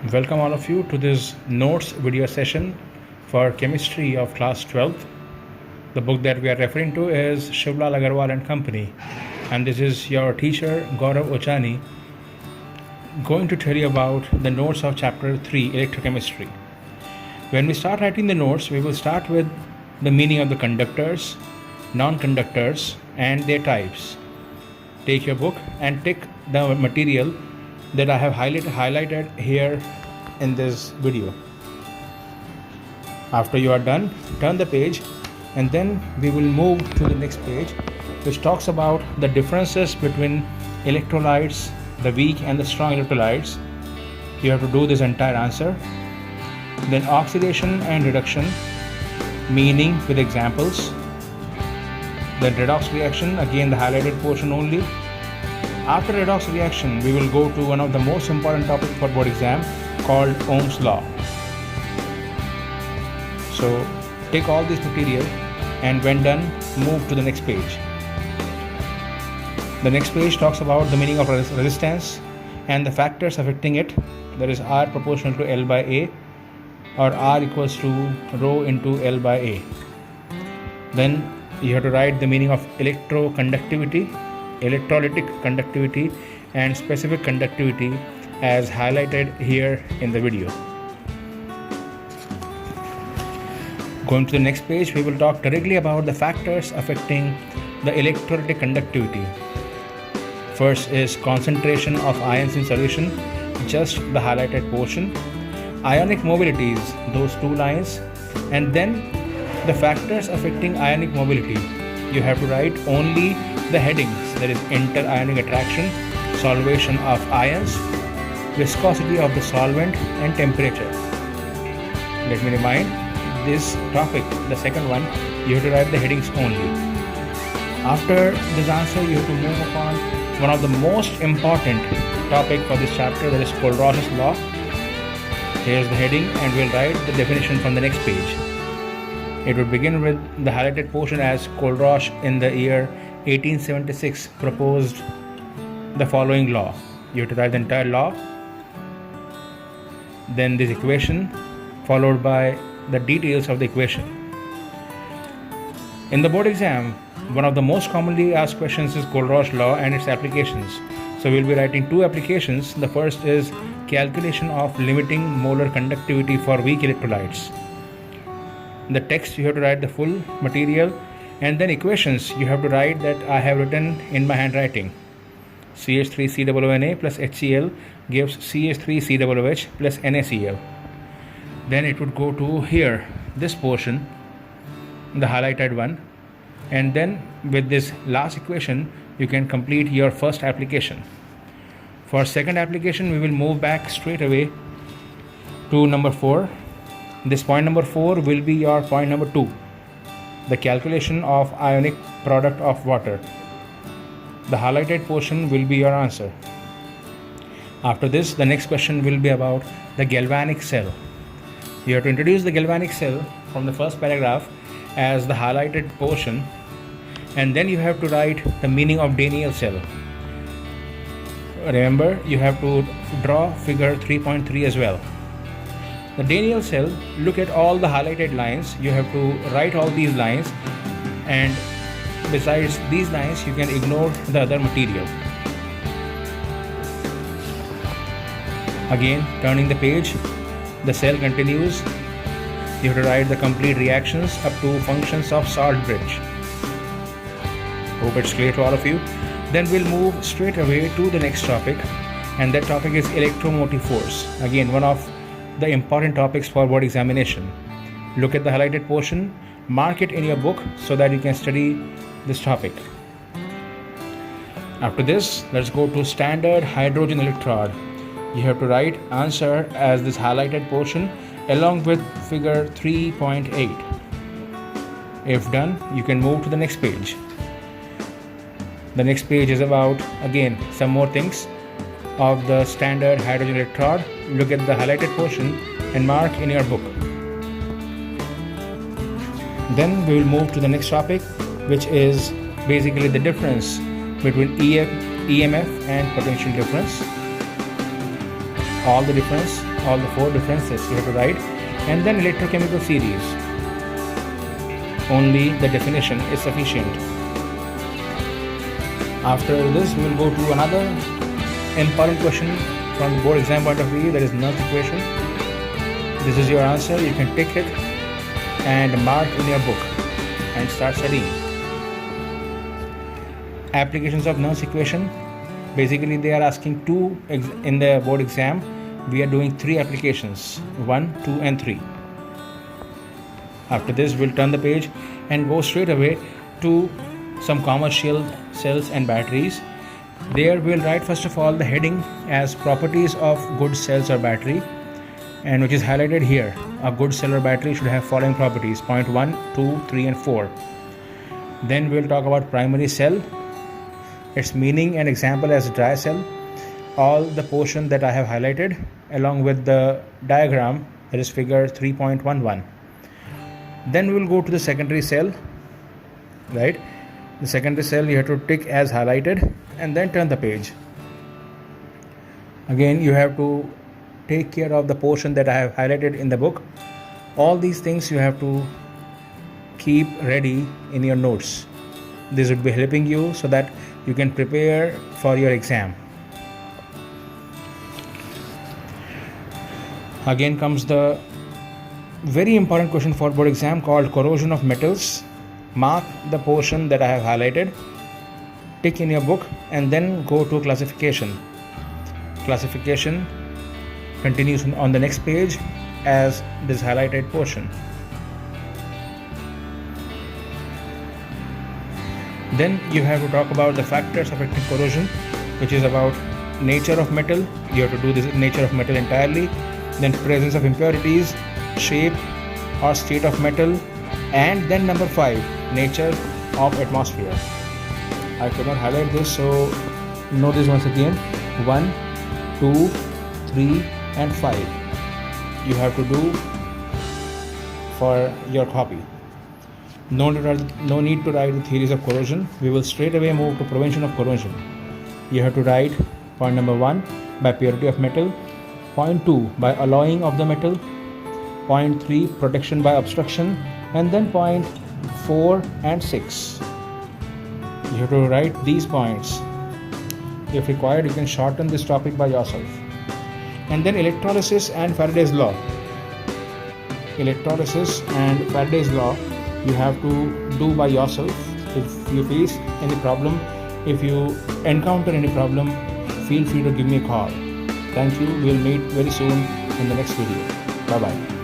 Welcome all of you to this notes video session for chemistry of class 12th. The book that we are referring to is Shivlal Agarwal and Company, and this is your teacher Gaurav Ochani going to tell you about the notes of chapter 3 electrochemistry. When we start writing the notes, we will start with the meaning of the conductors, non-conductors and their types. Take your book and tick the material that I have highlighted here in this video. After you are done, turn the page and then we will move to the next page, which talks about the differences between electrolytes, the weak and the strong electrolytes. You have to do this entire answer. Then oxidation and reduction, meaning with examples. Then redox reaction, again the highlighted portion only. After redox reaction, we will go to one of the most important topics for board exam called Ohm's law. So take all this material and when done, move to the next page. The next page talks about the meaning of resistance and the factors affecting it. That is R proportional to L by A, or R equals to rho into L by A. Then you have to write the meaning of electroconductivity, electrolytic conductivity and specific conductivity as highlighted here in the video. Going to the next page, we will talk directly about the factors affecting the electrolytic conductivity. First is concentration of ions in solution, just the highlighted portion. Ionic mobilities, those two lines, and then the factors affecting ionic mobility. You have to write only the headings, that is inter-ionic attraction, solvation of ions, viscosity of the solvent and temperature. Let me remind this topic, the second one, you have to write the headings only. After this answer, you have to move upon one of the most important topic for this chapter, that is Kohlrausch's law. Here's the heading and we'll write the definition from the next page. It would begin with the highlighted portion as Kohlrausch in the year 1876 proposed the following law. You have to write the entire law, then this equation followed by the details of the equation. In the board exam, one of the most commonly asked questions is Kohlrausch law and its applications. So we'll be writing two applications. The first is calculation of limiting molar conductivity for weak electrolytes. The text, you have to write the full material, and then equations you have to write that I have written in my handwriting. CH3COONA plus HCl gives CH3COOH plus NaCl. Then it would go to here, this portion, the highlighted one, and then with this last equation you can complete your first application. For second application, we will move back straight away to number 4. This point number 4 will be your point number 2, the calculation of ionic product of water. The highlighted portion will be your answer. After this, the next question will be about the galvanic cell. You have to introduce the galvanic cell from the first paragraph as the highlighted portion, and then you have to write the meaning of Daniell cell. Remember, you have to draw figure 3.3 as well. The Daniell cell, look at all the highlighted lines. You have to write all these lines, and besides these lines you can ignore the other material. Again, turning the page, the cell continues. You have to write the complete reactions up to functions of salt bridge. Hope it's clear to all of you. Then we'll move straight away to the next topic, and that topic is electromotive force. Again, one of the important topics for board examination. Look at the highlighted portion, mark it in your book so that you can study this topic. After this, let's go to standard hydrogen electrode. You have to write answer as this highlighted portion along with figure 3.8. If done, you can move to the next page. The next page is about, again, some more things of the standard hydrogen electrode. Look at the highlighted portion and mark in your book. Then we will move to the next topic, which is basically the difference between EMF and potential difference. All the difference all the 4 differences you have to write, and then electrochemical series. Only the definition is sufficient. After this, we will go to another important question from the board exam point of view, that is Nernst equation. This is your answer. You can tick it and mark in your book and start studying. Applications of Nernst equation. Basically, they are asking 2 in the board exam. We are doing 3 applications, 1, 2 and 3. After this, we'll turn the page and go straight away to some commercial cells and batteries. There we'll write first of all the heading as properties of good cells or battery, and which is highlighted here. A good cell or battery should have following properties: point 1, 2, 3 and 4. Then we'll talk about primary cell, its meaning and example as dry cell, all the portion that I have highlighted along with the diagram, that is figure 3.11. Then we will go to the secondary cell, right? The secondary cell you have to tick as highlighted and then turn the page. Again, you have to take care of the portion that I have highlighted in the book. All these things you have to keep ready in your notes. This would be helping you so that you can prepare for your exam. Again comes the very important question for board exam called corrosion of metals. Mark the portion that I have highlighted, tick in your book, and then go to classification. Classification continues on the next page as this highlighted portion. Then you have to talk about the factors affecting corrosion, which is about nature of metal. You have to do this nature of metal entirely. Then presence of impurities, shape or state of metal, and then number 5, nature of atmosphere. I could not highlight this, so note this once again. 1, 2, 3 and 5 you have to do for your copy. No need to write the theories of corrosion. We will straight away move to prevention of corrosion. You have to write point number 1, by purity of metal, point 2, by alloying of the metal, point 3, protection by obstruction, and then point 4 and 6. You have to write these points. If required, you can shorten this topic by yourself. And then electrolysis and Faraday's law. Electrolysis and Faraday's law you have to do by yourself. If you face any problem, if you encounter any problem, feel free to give me a call. Thank you. We'll meet very soon in the next video. Bye bye.